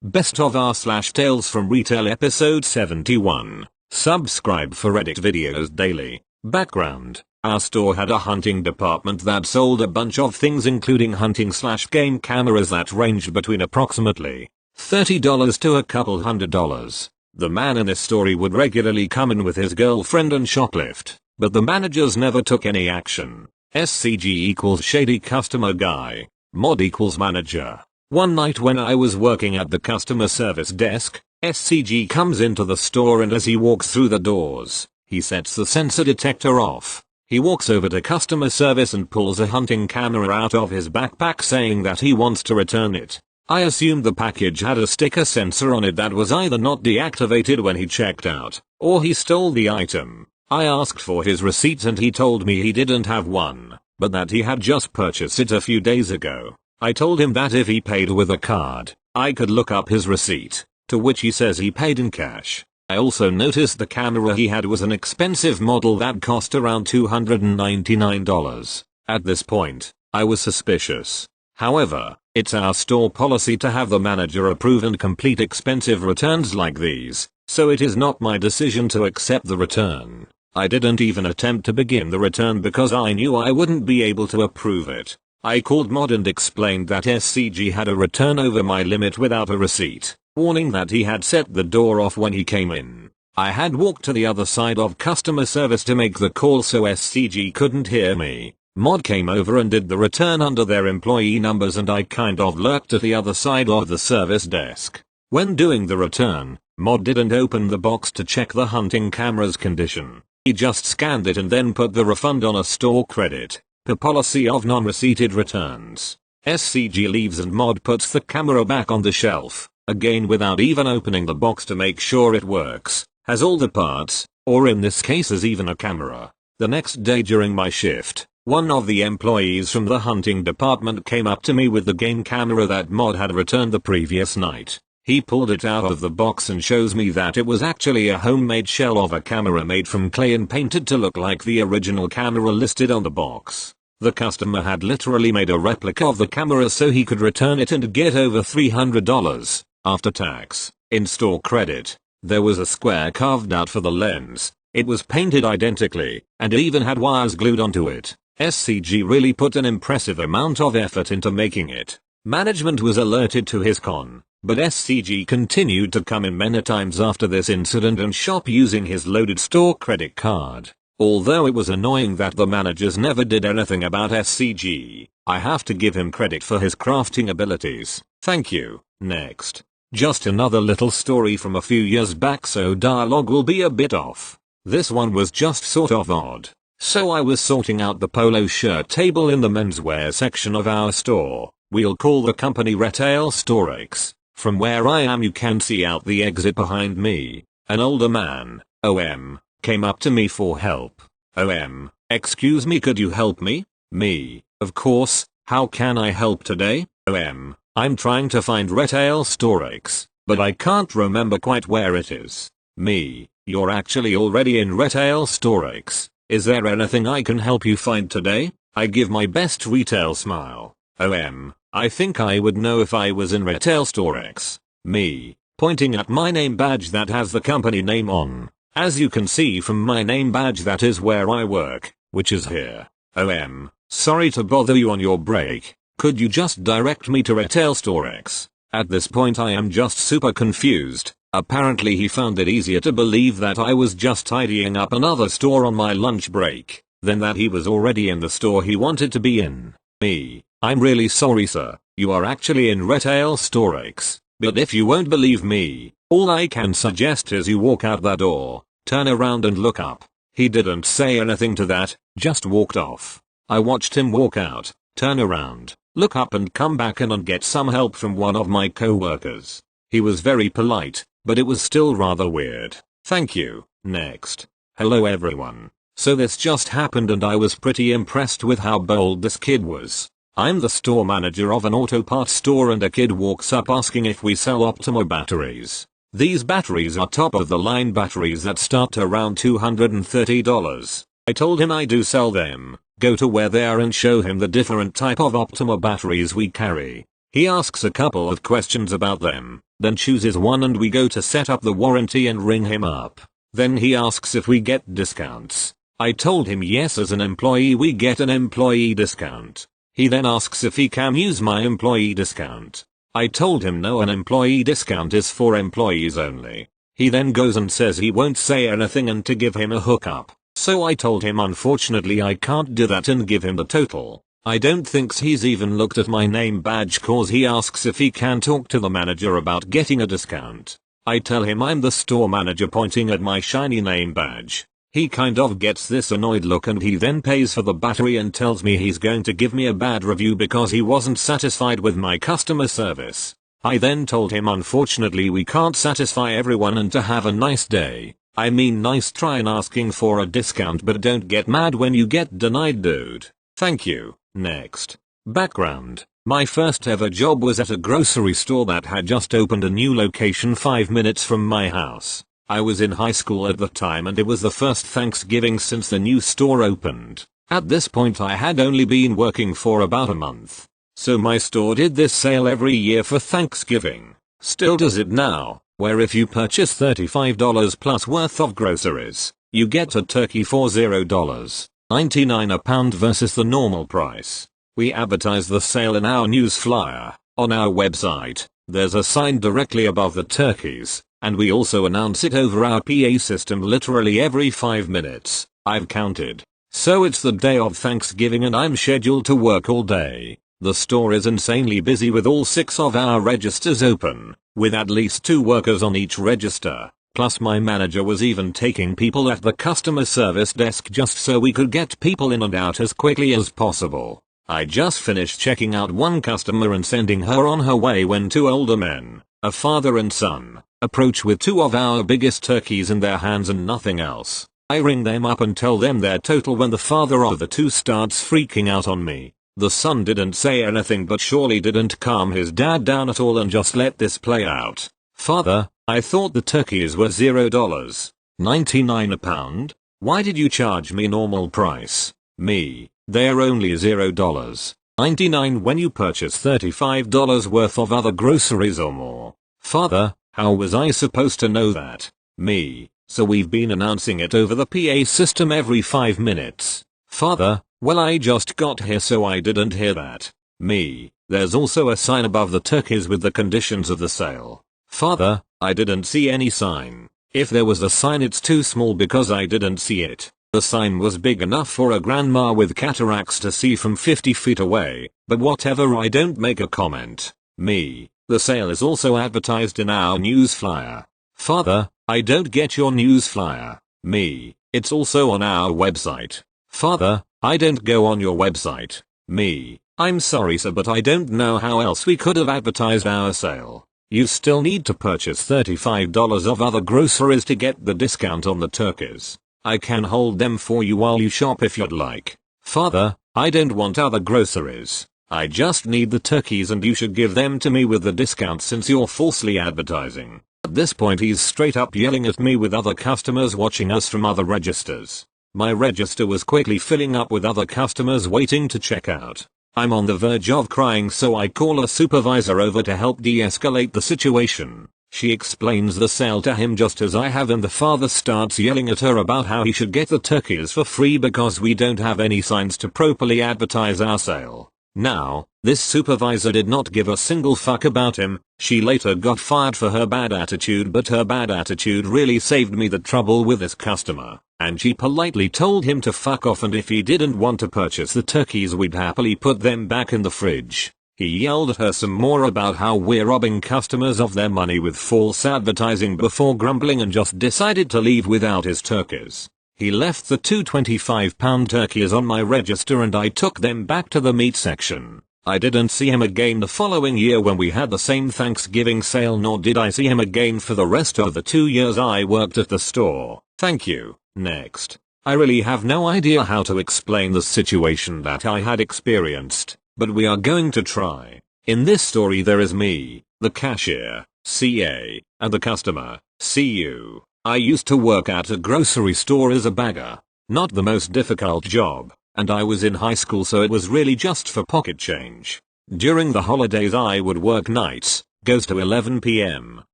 Best of r/Tales from Retail episode 71. Subscribe for Reddit videos daily. Background: our store had a hunting department that sold a bunch of things including hunting/game cameras that ranged between approximately $30 to a couple $100. The man in this story would regularly come in with his girlfriend and shoplift, but the managers never took any action. SCG equals shady customer guy. Mod equals manager. One night when I was working at the customer service desk, SCG comes into the store, and as he walks through the doors, he sets the sensor detector off. He walks over to customer service and pulls a hunting camera out of his backpack, saying that he wants to return it. I assumed the package had a sticker sensor on it that was either not deactivated when he checked out, or he stole the item. I asked for his receipt and he told me he didn't have one, but that he had just purchased it a few days ago. I told him that if he paid with a card, I could look up his receipt, to which he says he paid in cash. I also noticed the camera he had was an expensive model that cost around $299. At this point, I was suspicious. However, it's our store policy to have the manager approve and complete expensive returns like these, so it is not my decision to accept the return. I didn't even attempt to begin the return because I knew I wouldn't be able to approve it. I called Mod and explained that SCG had a return over my limit without a receipt, warning that he had set the door off when he came in. I had walked to the other side of customer service to make the call so SCG couldn't hear me. Mod came over and did the return under their employee numbers, and I kind of lurked at the other side of the service desk. When doing the return, Mod didn't open the box to check the hunting camera's condition. He just scanned it and then put the refund on a store credit. The policy of non-receipted returns. SCG leaves and Mod puts the camera back on the shelf, again without even opening the box to make sure it works, has all the parts, or in this case has even a camera. The next day during my shift, one of the employees from the hunting department came up to me with the game camera that Mod had returned the previous night. He pulled it out of the box and shows me that it was actually a homemade shell of a camera made from clay and painted to look like the original camera listed on the box. The customer had literally made a replica of the camera so he could return it and get over $300 after tax. In store credit, there was a square carved out for the lens. It was painted identically, and it even had wires glued onto it. SCG really put an impressive amount of effort into making it. Management was alerted to his con, but SCG continued to come in many times after this incident and shop using his loaded store credit card. Although it was annoying that the managers never did anything about SCG, I have to give him credit for his crafting abilities. Thank you. Next. Just another little story from a few years back, so dialogue will be a bit off. This one was just sort of odd. So I was sorting out the polo shirt table in the menswear section of our store. We'll call the company Retail Storex. From where I am you can see out the exit behind me. An older man, OM, came up to me for help. OM, excuse me, could you help me? Me, of course, how can I help today? OM, I'm trying to find Retail Storex, but I can't remember quite where it is. Me, you're actually already in Retail Storex. Is there anything I can help you find today? I give my best retail smile. OM, I think I would know if I was in Retail Storex. Me, pointing at my name badge that has the company name on. As you can see from my name badge, that is where I work, which is here. OM, sorry to bother you on your break. Could you just direct me to Retail Storex? At this point I am just super confused. Apparently he found it easier to believe that I was just tidying up another store on my lunch break, than that he was already in the store he wanted to be in. Me, I'm really sorry sir, you are actually in Retail Storex, but if you won't believe me, all I can suggest is you walk out that door, turn around and look up. He didn't say anything to that, just walked off. I watched him walk out, turn around, look up and come back in and get some help from one of my co-workers. He was very polite, but it was still rather weird. Thank you. Next. Hello everyone. So this just happened and I was pretty impressed with how bold this kid was. I'm the store manager of an auto parts store and a kid walks up asking if we sell Optimo batteries. These batteries are top of the line batteries that start around $230. I told him I do sell them, go to where they are and show him the different type of Optimo batteries we carry. He asks a couple of questions about them. then chooses one and we go to set up the warranty and ring him up. Then he asks if we get discounts. I told him yes, as an employee we get an employee discount. He then asks if he can use my employee discount. I told him no, an employee discount is for employees only. He then goes and says he won't say anything and to give him a hookup. So I told him unfortunately I can't do that and give him the total. I don't think he's even looked at my name badge cause he asks if he can talk to the manager about getting a discount. I tell him I'm the store manager, pointing at my shiny name badge. He kind of gets this annoyed look and he then pays for the battery and tells me he's going to give me a bad review because he wasn't satisfied with my customer service. I then told him unfortunately we can't satisfy everyone and to have a nice day. I mean nice try in asking for a discount, but don't get mad when you get denied, dude. Thank you. Next. Background. My first ever job was at a grocery store that had just opened a new location 5 minutes from my house. I was in high school at the time and it was the first Thanksgiving since the new store opened. At this point I had only been working for about a month. So my store did this sale every year for Thanksgiving. Still does it now, where if you purchase $35 plus worth of groceries, you get a turkey for $0.99 a pound versus the normal price. We advertise the sale in our news flyer. On our website, there's a sign directly above the turkeys. And we also announce it over our PA system literally every 5 minutes. I've counted. So it's the day of Thanksgiving and I'm scheduled to work all day. The store is insanely busy with all 6 of our registers open, with at least 2 workers on each register. Plus my manager was even taking people at the customer service desk just so we could get people in and out as quickly as possible. I just finished checking out one customer and sending her on her way when 2 older men, a father and son, approach with 2 of our biggest turkeys in their hands and nothing else. I ring them up and tell them their total when the father of the 2 starts freaking out on me. The son didn't say anything but surely didn't calm his dad down at all and just let this play out. Father, I thought the turkeys were $0.99 a pound. Why did you charge me normal price? Me, they're only $0.99 when you purchase $35 worth of other groceries or more. Father, how was I supposed to know that? Me, so we've been announcing it over the PA system every 5 minutes. Father, well I just got here so I didn't hear that. Me, there's also a sign above the turkeys with the conditions of the sale. Father, I didn't see any sign. If there was a sign it's too small because I didn't see it. The sign was big enough for a grandma with cataracts to see from 50 feet away, but whatever, I don't make a comment. Me, the sale is also advertised in our news flyer. Father, I don't get your news flyer. Me, it's also on our website. Father, I don't go on your website. Me, I'm sorry sir, but I don't know how else we could have advertised our sale. You still need to purchase $35 of other groceries to get the discount on the turkeys. I can hold them for you while you shop if you'd like. Father, I don't want other groceries. I just need the turkeys and you should give them to me with the discount since you're falsely advertising. At this point he's straight up yelling at me with other customers watching us from other registers. My register was quickly filling up with other customers waiting to check out. I'm on the verge of crying, so I call a supervisor over to help de-escalate the situation. She explains the sale to him just as I have, and the father starts yelling at her about how he should get the turkeys for free because we don't have any signs to properly advertise our sale. Now, this supervisor did not give a single fuck about him. She later got fired for her bad attitude, but her bad attitude really saved me the trouble with this customer. And she politely told him to fuck off, and if he didn't want to purchase the turkeys we'd happily put them back in the fridge. He yelled at her some more about how we're robbing customers of their money with false advertising before grumbling and just decided to leave without his turkeys. He left the 2 25-pound turkeys on my register and I took them back to the meat section. I didn't see him again the following year when we had the same Thanksgiving sale, nor did I see him again for the rest of the 2 years I worked at the store. Thank you. Next. I really have no idea how to explain the situation that I had experienced, but we are going to try. In this story there is me, the cashier, CA, and the customer, CU. I used to work at a grocery store as a bagger. Not the most difficult job, and I was in high school, so it was really just for pocket change. During the holidays I would work nights, goes to 11 PM,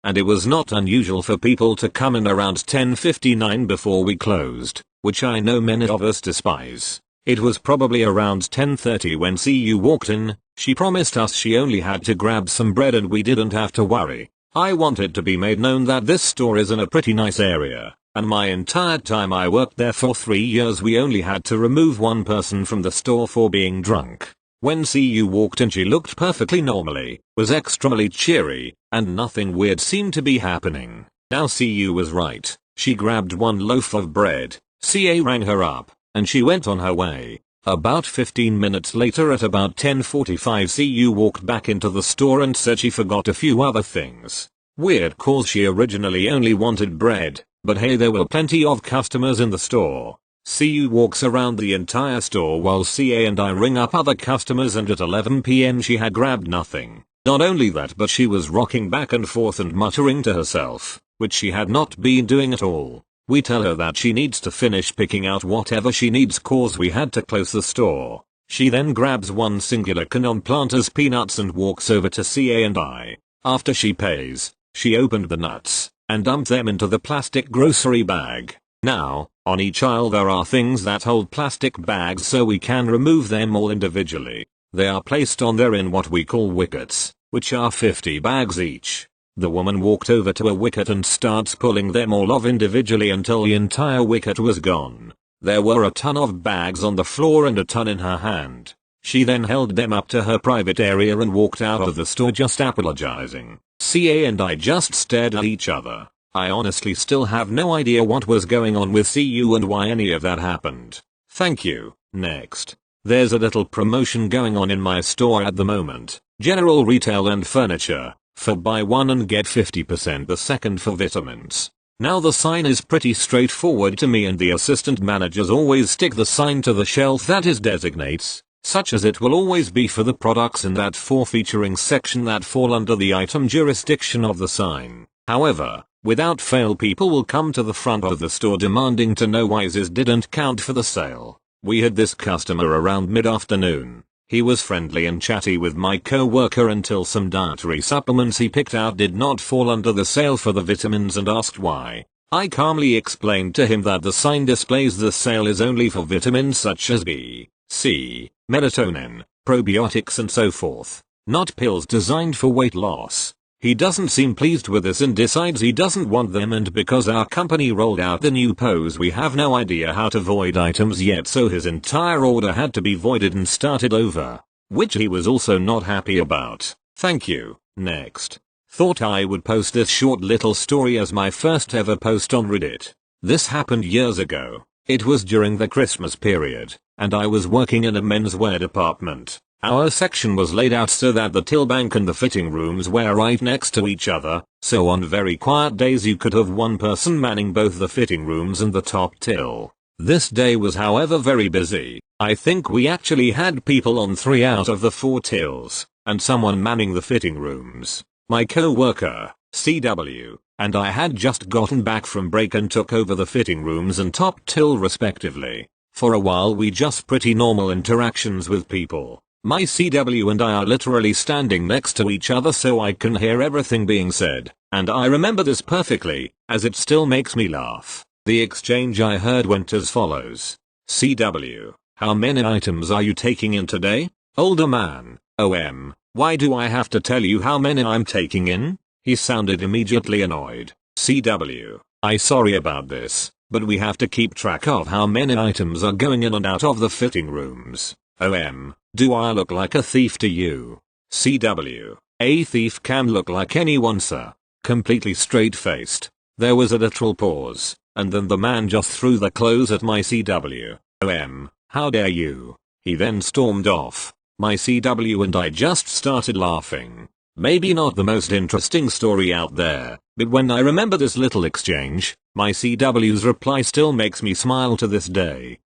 and it was not unusual for people to come in around 10:59 before we closed, which I know many of us despise. It was probably around 10:30 when CU walked in. She promised us she only had to grab some bread and we didn't have to worry. I wanted to be made known that this store is in a pretty nice area, and my entire time I worked there for 3 years we only had to remove one person from the store for being drunk. When CU walked in she looked perfectly normally, was extremely cheery, and nothing weird seemed to be happening. Now CU was right. She grabbed one loaf of bread, CA rang her up, and she went on her way. About 15 minutes later at about 10:45 CU walked back into the store and said she forgot a few other things. Weird cause she originally only wanted bread, but hey there were plenty of customers in the store. CU walks around the entire store while CA and I ring up other customers and at 11 PM she had grabbed nothing. Not only that but she was rocking back and forth and muttering to herself, which she had not been doing at all. We tell her that she needs to finish picking out whatever she needs cause we had to close the store. She then grabs one singular can on Planters peanuts and walks over to CA and I. After she pays, she opened the nuts and dumped them into the plastic grocery bag. Now, on each aisle there are things that hold plastic bags so we can remove them all individually. They are placed on there in what we call wickets, which are 50 bags each. The woman walked over to a wicket and starts pulling them all off individually until the entire wicket was gone. There were a ton of bags on the floor and a ton in her hand. She then held them up to her private area and walked out of the store just apologizing. CA and I just stared at each other. I honestly still have no idea what was going on with CU and why any of that happened. Thank you. Next. There's a little promotion going on in my store at the moment. General retail and furniture. For buy one and get 50% the second for vitamins. Now the sign is pretty straightforward to me and the assistant managers always stick the sign to the shelf that is designates, such as it will always be for the products in that for featuring section that fall under the item jurisdiction of the sign. However, without fail people will come to the front of the store demanding to know why this didn't count for the sale. We had this customer around mid-afternoon. He was friendly and chatty with my co-worker until some dietary supplements he picked out did not fall under the sale for the vitamins and asked why. I calmly explained to him that the sign displays the sale is only for vitamins such as B, C, melatonin, probiotics and so forth, not pills designed for weight loss. He doesn't seem pleased with this and decides he doesn't want them, and because our company rolled out the new pose we have no idea how to void items yet, so his entire order had to be voided and started over, which he was also not happy about. Thank you. Next. Thought I would post this short little story as my first ever post on Reddit. This happened years ago. It was during the Christmas period, and I was working in a menswear department. Our section was laid out so that the till bank and the fitting rooms were right next to each other, so on very quiet days you could have one person manning both the fitting rooms and the top till. This day was however very busy. I think we actually had people on 3 out of the 4 tills, and someone manning the fitting rooms. My co-worker, CW, and I had just gotten back from break and took over the fitting rooms and top till respectively. For a while we just pretty normal interactions with people. My CW and I are literally standing next to each other so I can hear everything being said, and I remember this perfectly, as it still makes me laugh. The exchange I heard went as follows. CW, how many items are you taking in today? Older man, OM, why do I have to tell you how many I'm taking in? He sounded immediately annoyed. CW, I sorry about this, but we have to keep track of how many items are going in and out of the fitting rooms. OM, do I look like a thief to you? CW, a thief can look like anyone, sir. Completely straight-faced. There was a literal pause, and then the man just threw the clothes at my CW. OM, how dare you? He then stormed off. My CW and I just started laughing. Maybe not the most interesting story out there, but when I remember this little exchange, my CW's reply still makes me smile to this day.